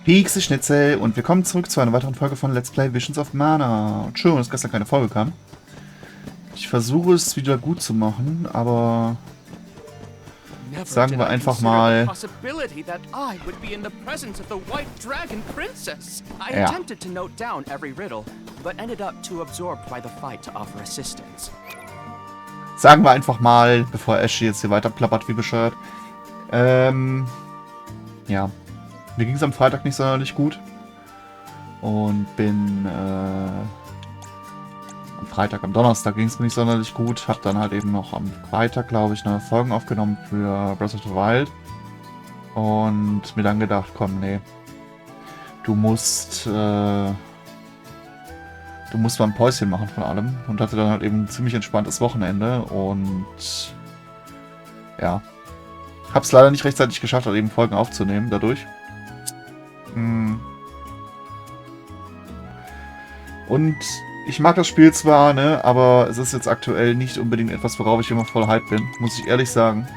Pixie Schnitzel und willkommen zurück zu einer weiteren Folge von Let's Play Visions of Mana. Schön, dass gestern keine Folge kam. Ich versuche es wieder gut zu machen, aber sagen wir einfach mal... Ja. Sagen wir einfach mal, bevor Ashley jetzt hier weiter plappert wie bescheuert. Ja. Mir ging es am Freitag nicht sonderlich gut. Und bin am Donnerstag ging es mir nicht sonderlich gut. Hab dann halt eben noch am Freitag, glaube ich, eine Folgen aufgenommen für Breath of the Wild. Und mir dann gedacht, komm, nee. Du musst mal ein Päuschen machen von allem. Und hatte dann halt eben ein ziemlich entspanntes Wochenende. Und ja. Hab's leider nicht rechtzeitig geschafft, halt eben Folgen aufzunehmen dadurch. Und ich mag das Spiel zwar, ne, aber es ist jetzt aktuell nicht unbedingt etwas, worauf ich immer voll hype bin, muss ich ehrlich sagen.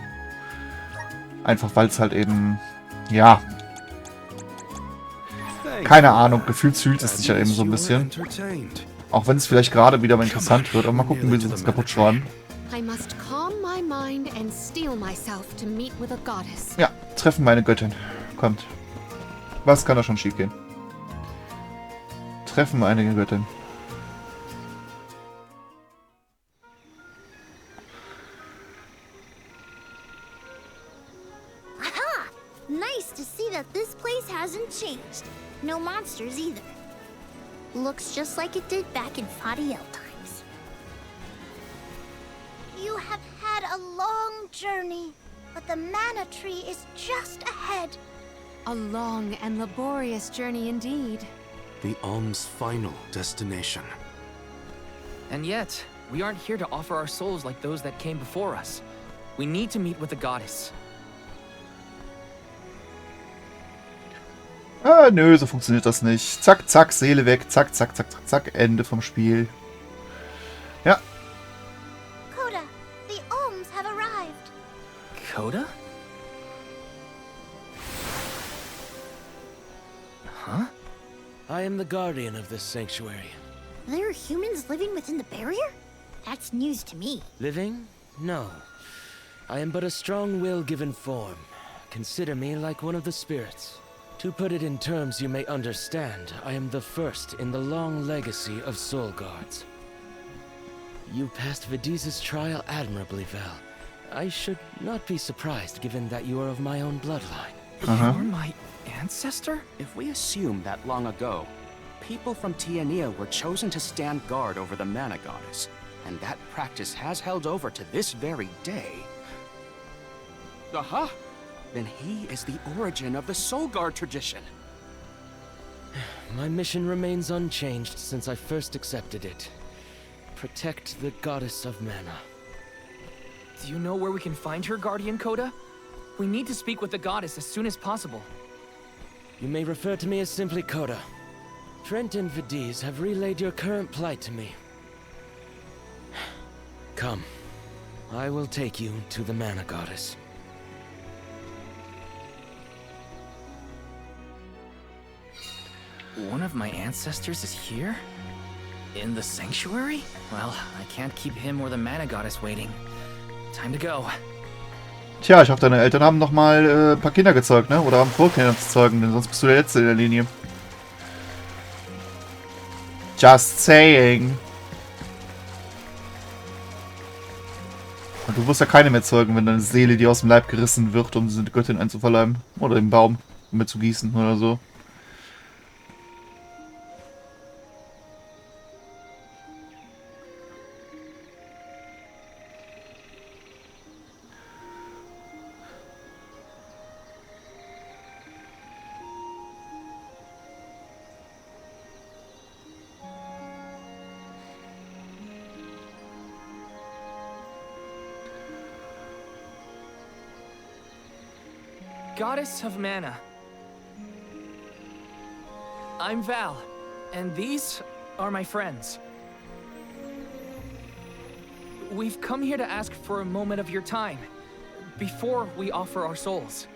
Einfach weil es halt eben, ja, keine Ahnung, gefühlt fühlt es sich ja eben so ein bisschen. Auch wenn es vielleicht gerade wieder mal interessant wird, aber mal gucken, wie sie uns kaputt schreiben. Ja, treffen meine Göttin. Kommt. Was kann da schon schief gehen? Treffen eine Göttin. Aha! Nice to see that this place hasn't changed. No monsters either. Looks just like it did back in Fadiel times. You have had a long journey, but the mana tree is just ahead. A long and laborious journey indeed. The Alm's final destination. And yet, we aren't here to offer our souls like those that came before us. We need to meet with the goddess. Ah, nö, so funktioniert das nicht. Zack, zack, Seele weg. Zack, zack, zack, zack, zack. Ende vom Spiel. Ja. Coda, the Alms have arrived. Coda? Huh? I am the guardian of this sanctuary. There are humans living within the barrier? That's news to me. Living? No. I am but a strong will given form. Consider me like one of the spirits. To put it in terms you may understand, I am the first in the long legacy of soul guards. You passed Vidiza's trial admirably, Val. I should not be surprised given that you are of my own bloodline. You're my ancestor? If we assume that long ago, people from Tiania were chosen to stand guard over the mana goddess, and that practice has held over to this very day. Aha! Then he is the origin of the Soul Guard tradition. My mission remains unchanged since I first accepted it. Protect the goddess of mana. Do you know where we can find her, Guardian Coda? We need to speak with the goddess as soon as possible. You may refer to me as simply Coda. Trent and Vidiz have relayed your current plight to me. Come. I will take you to the mana goddess. One of my ancestors is here? In the sanctuary? Well, I can't keep him or the mana goddess waiting. Time to go. Tja, ich hoffe, deine Eltern haben noch mal ein paar Kinder gezeugt, ne? Oder haben vor, Kinder zu zeugen, denn sonst bist du der Letzte in der Linie. Just saying. Und du wirst ja keine mehr zeugen, wenn deine Seele dir aus dem Leib gerissen wird, um diese Göttin einzuverleiben. Oder den Baum mit zu gießen oder so. Goddess of Mana. I'm Val, and these are my friends. We've come here to ask for a moment of your time, before we offer our souls.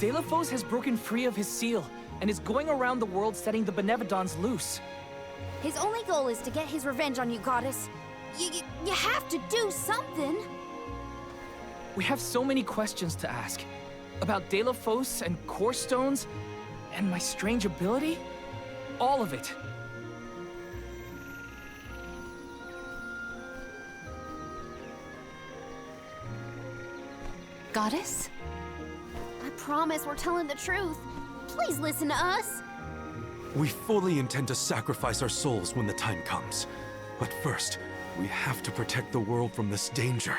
Delafos has broken free of his seal and is going around the world setting the Benevodons loose. His only goal is to get his revenge on you, Goddess. You have to do something. We have so many questions to ask. About Delafos and Core Stones, and my strange ability. All of it. Goddess? I promise we're telling the truth. Please listen to us. We fully intend to sacrifice our souls when the time comes. But first, we have to protect the world from this danger.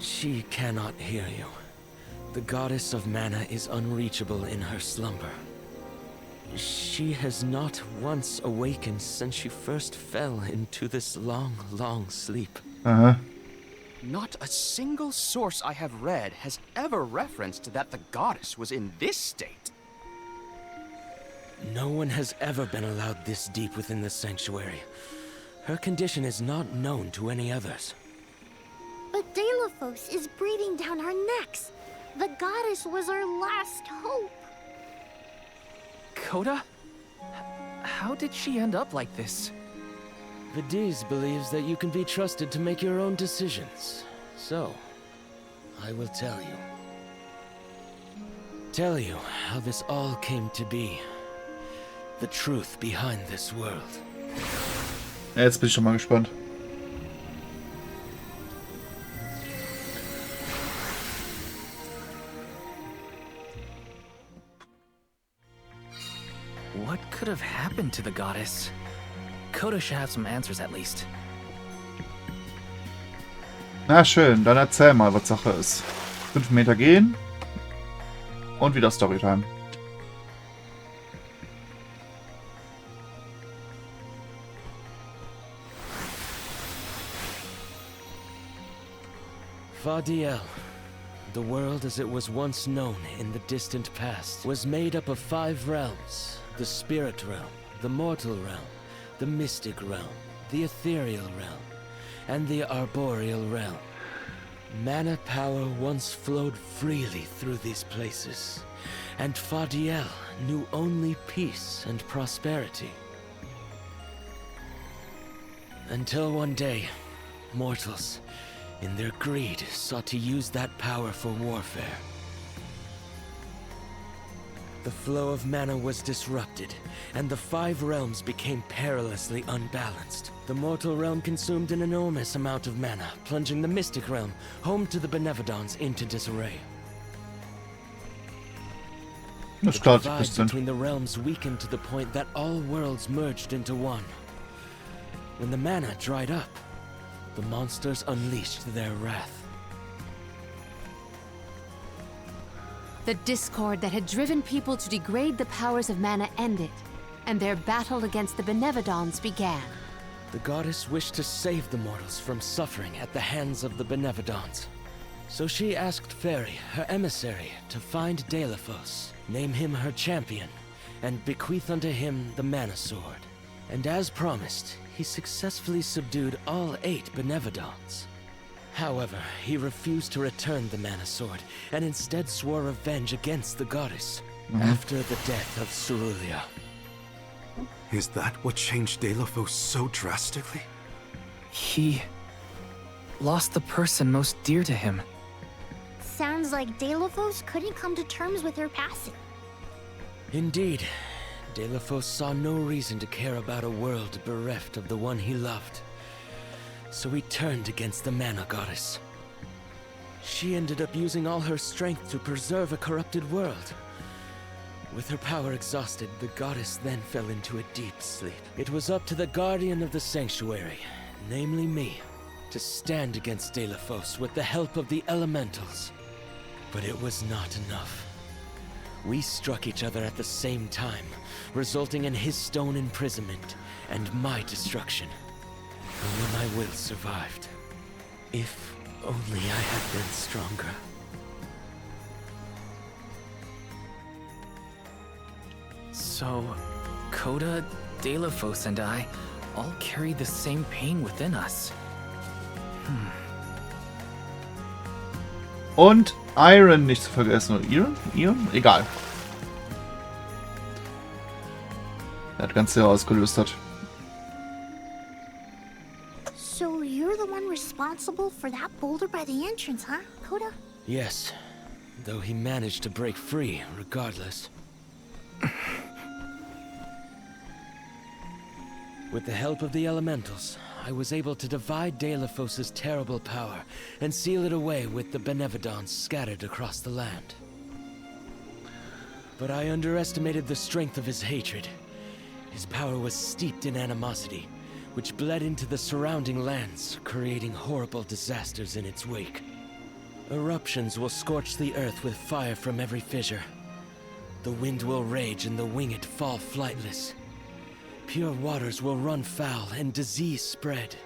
She cannot hear you. The goddess of mana is unreachable in her slumber. She has not once awakened since she first fell into this long, long sleep. Not a single source I have read has ever referenced that the goddess was in this state. No one has ever been allowed this deep within the sanctuary. Her condition is not known to any others. But Delafos is breathing down our necks. The goddess was our last hope. Coda? How did she end up like this? Vidiz believes that you can be trusted to make your own decisions. So, I will tell you. Tell you how this all came to be. The truth behind this world. Ja, jetzt bin ich schon mal gespannt. What could have happened to the goddess? Coda should have some answers at least. Na schön, dann erzähl mal, was Sache ist. 5 Meter gehen. Und wieder Storytime. Fadiel, the world as it was once known in the distant past, was made up of 5 realms. The spirit realm, the mortal realm, the mystic realm, the ethereal realm, and the arboreal realm. Mana power once flowed freely through these places, and Fadiel knew only peace and prosperity. Until one day, mortals, in their greed, sought to use that power for warfare. The flow of mana was disrupted, and the 5 realms became perilously unbalanced. The mortal realm consumed an enormous amount of mana, plunging the mystic realm, home to the Benevodons, into disarray. Das The klar, divide between the realms weakened to the point that all worlds merged into one. When the mana dried up, the monsters unleashed their wrath. The discord that had driven people to degrade the powers of mana ended, and their battle against the Benevodons began. The goddess wished to save the mortals from suffering at the hands of the Benevodons. So she asked Fairy, her emissary, to find Delafos, name him her champion, and bequeath unto him the mana sword. And as promised, he successfully subdued all 8 Benevodons. However, he refused to return the mana sword, and instead swore revenge against the goddess, after the death of Cerulia. Is that what changed Delafos so drastically? He lost the person most dear to him. Sounds like Delafos couldn't come to terms with her passing. Indeed, Delafos saw no reason to care about a world bereft of the one he loved. So he turned against the mana goddess. She ended up using all her strength to preserve a corrupted world. With her power exhausted, the goddess then fell into a deep sleep. It was up to the guardian of the sanctuary, namely me, to stand against Delafos with the help of the elementals. But it was not enough. We struck each other at the same time, resulting in his stone imprisonment and my destruction. Only my will survived. If only I had been stronger. So, Coda, Delafos, and I all carry the same pain within us. Und Iron nicht zu vergessen. Oder Iron? Iron? Egal. Er hat ganz sehr ausgelöstert. So you're the one responsible for that boulder by the entrance, huh, Coda? Yes, though he managed to break free regardless. With the help of the elementals, I was able to divide Deilephos' terrible power and seal it away with the Benevodons scattered across the land. But I underestimated the strength of his hatred. His power was steeped in animosity, which bled into the surrounding lands, creating horrible disasters in its wake. Eruptions will scorch the earth with fire from every fissure. The wind will rage and the winged fall flightless. Pure waters will run foul and disease spread.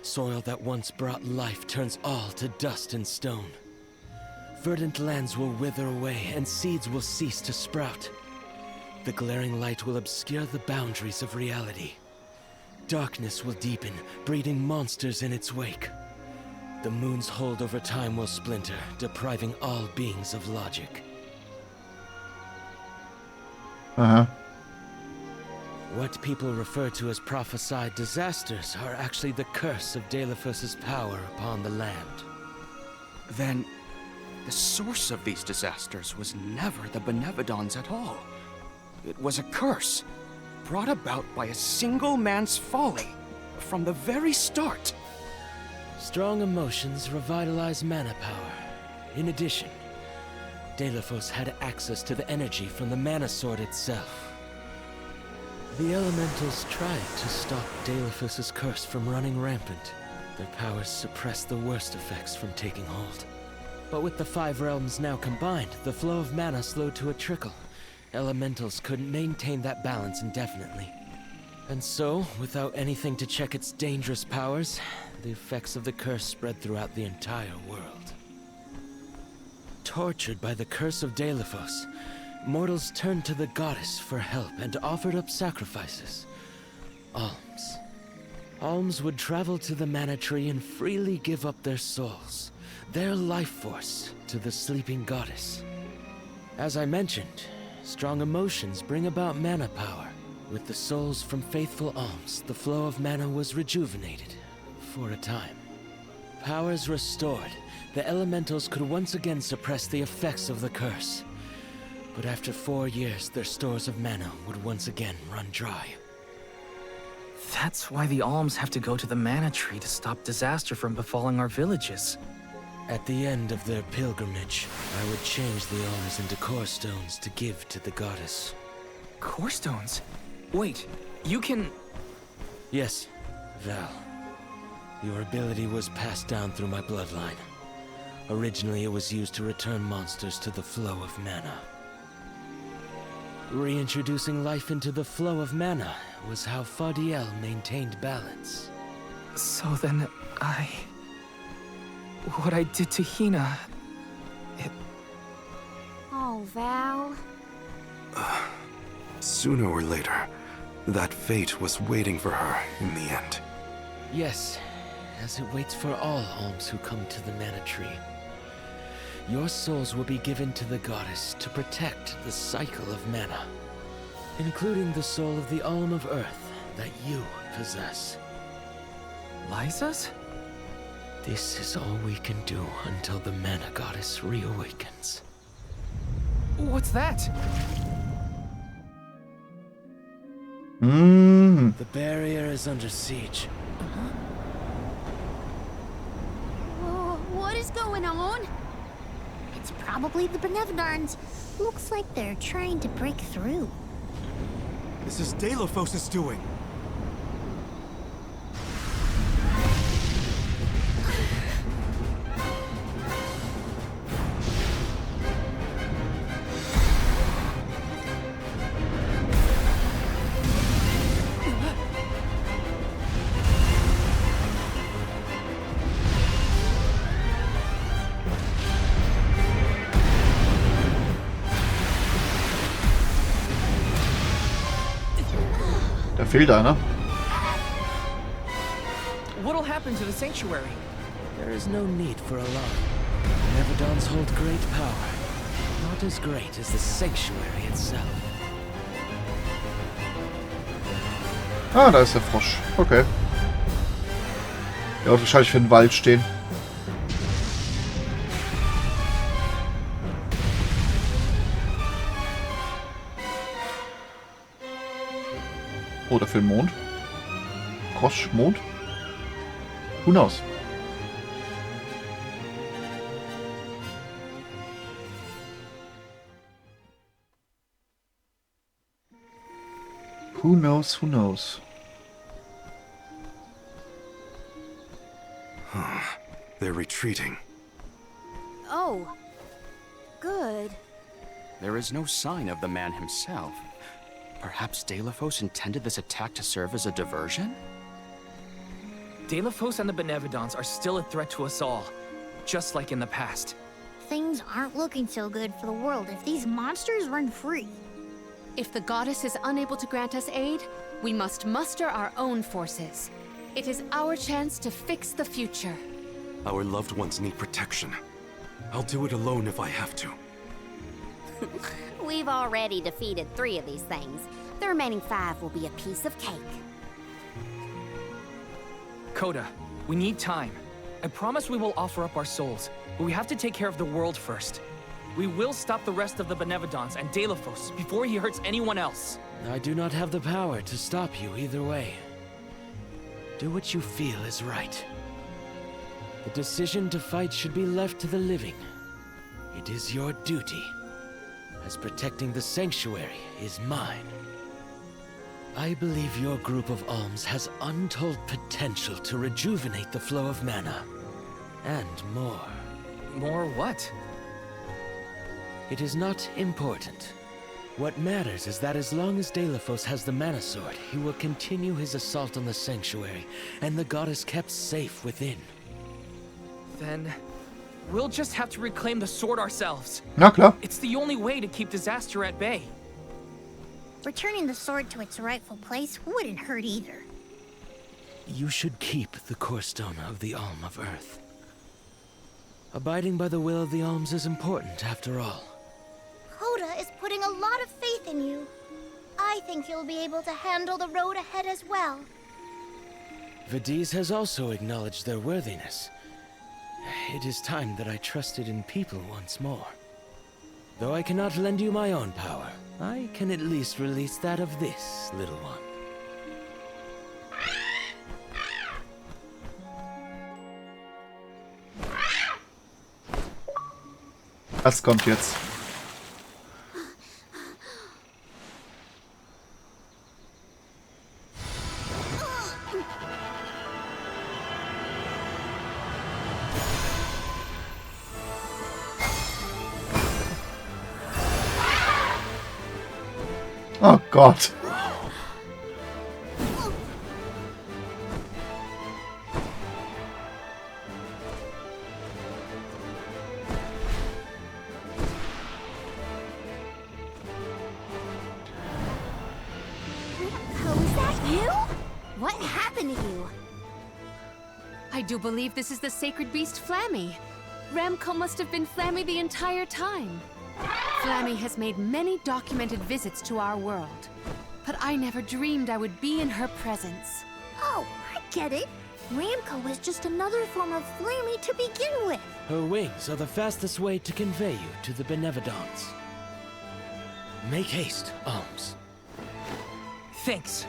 Soil that once brought life turns all to dust and stone. Verdant lands will wither away and seeds will cease to sprout. The glaring light will obscure the boundaries of reality. Darkness will deepen, breeding monsters in its wake. The moon's hold over time will splinter, depriving all beings of logic. What people refer to as prophesied disasters are actually the curse of Deilephos' power upon the land. Then, the source of these disasters was never the Benevodons at all. It was a curse, brought about by a single man's folly, from the very start. Strong emotions revitalize mana power. In addition, Deilephos had access to the energy from the mana sword itself. The elementals tried to stop Deilephos' curse from running rampant. Their powers suppressed the worst effects from taking hold. But with the 5 realms now combined, the flow of mana slowed to a trickle. Elementals couldn't maintain that balance indefinitely. And so, without anything to check its dangerous powers, the effects of the curse spread throughout the entire world. Tortured by the curse of Deilephos, mortals turned to the goddess for help and offered up sacrifices. Alms. Alms would travel to the mana tree and freely give up their souls, their life force, to the sleeping goddess. As I mentioned, strong emotions bring about mana power. With the souls from faithful alms, the flow of mana was rejuvenated, for a time. Powers restored, the elementals could once again suppress the effects of the curse. But after 4 years, their stores of mana would once again run dry. That's why the alms have to go to the mana tree to stop disaster from befalling our villages. At the end of their pilgrimage, I would change the alms into core stones to give to the goddess. Core stones? Wait, you can... Yes, Val. Your ability was passed down through my bloodline. Originally, it was used to return monsters to the flow of mana. Reintroducing life into the flow of mana was how Fadiel maintained balance. So then, what I did to Hina... Oh, Val. Sooner or later, that fate was waiting for her in the end. Yes, as it waits for all alms who come to the mana tree. Your souls will be given to the goddess to protect the cycle of mana, including the soul of the alm of earth that you possess. Liza's? This is all we can do until the mana goddess reawakens. What's that? The barrier is under siege. Whoa, what is going on? It's probably the Benevodons. Looks like they're trying to break through. This is Deilephos' doing. Da fehlt einer. What'll happen to the sanctuary? There is no need for alarm. Benevadons hold great power. Not as great as the sanctuary itself. Ah, da ist der Frosch. Okay. Der wird wahrscheinlich für den Wald stehen. Oder für den Mond. Frosch, Mond. Who knows? Who knows, who knows? They're retreating. Oh. Good. There is no sign of the man himself. Perhaps Delafos intended this attack to serve as a diversion? Delafos and the Benevadons are still a threat to us all, just like in the past. Things aren't looking so good for the world if these monsters run free. If the goddess is unable to grant us aid, we must muster our own forces. It is our chance to fix the future. Our loved ones need protection. I'll do it alone if I have to. We've already defeated 3 of these things. The remaining 5 will be a piece of cake. Coda, we need time. I promise we will offer up our souls, but we have to take care of the world first. We will stop the rest of the Benevadons and Delafos before he hurts anyone else. I do not have the power to stop you either way. Do what you feel is right. The decision to fight should be left to the living. It is your duty, as protecting the sanctuary is mine. I believe your group of alms has untold potential to rejuvenate the flow of mana. And more. More what? It is not important. What matters is that as long as Delafos has the mana sword, he will continue his assault on the sanctuary, and the goddess kept safe within. Then we'll just have to reclaim the sword ourselves. Na klar. It's the only way to keep disaster at bay. Returning the sword to its rightful place wouldn't hurt either. You should keep the core stone of the Alm of Earth. Abiding by the will of the alms is important, after all. Coda is putting a lot of faith in you. I think you'll be able to handle the road ahead as well. Vidiz has also acknowledged their worthiness. It is time that I trusted in people once more. Though I cannot lend you my own power, I can at least release that of this little one. Was kommt jetzt? Oh Gott. Was that you? What happened to you? I do believe this is the sacred beast Flammy. Ramco must have been Flammy the entire time. Flammy has made many documented visits to our world, but I never dreamed I would be in her presence. Oh, I get it. Ramco was just another form of Flammy to begin with. Her wings are the fastest way to convey you to the Benevadons. Make haste, Alms. Thanks.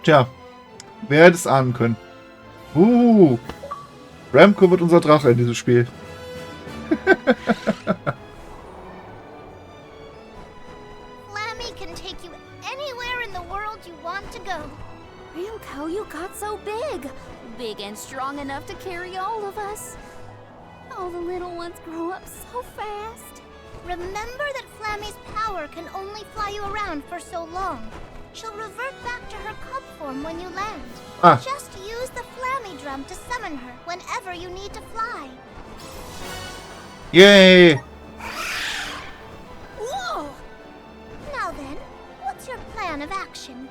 Tja, wer hätte es ahnen können? Ramco wird unser Drache in diesem Spiel. Flammy can take you anywhere in the world you want to go. Ramco, you got so big. Big and strong enough to carry all of us. All the little ones grow up so fast. Remember that Flammy's power can only fly you around for so long. She'll revert back to her cub form when you land. Ah. Just use the Flammy drum to summon her whenever you need to fly. Yay! Whoa! Now then, what's your plan of action?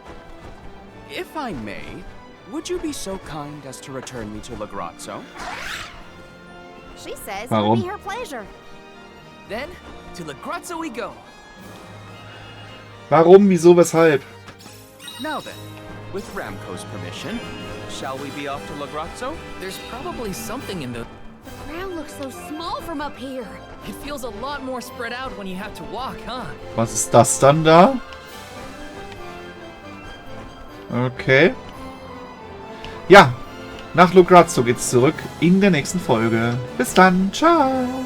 If I may, would you be so kind as to return me to Lagrazzo? She says it Warum? would be her pleasure. Then, to Lagrazzo we go. Warum, wieso, weshalb? Now then, with Ramco's permission, shall we be off to Lagrazzo? There's probably something in the... The ground looks so small from up here. It feels a lot more spread out when you have to walk, huh? Was ist das dann da? Okay. Ja, nach Lagrazzo geht's zurück in der nächsten Folge. Bis dann, ciao!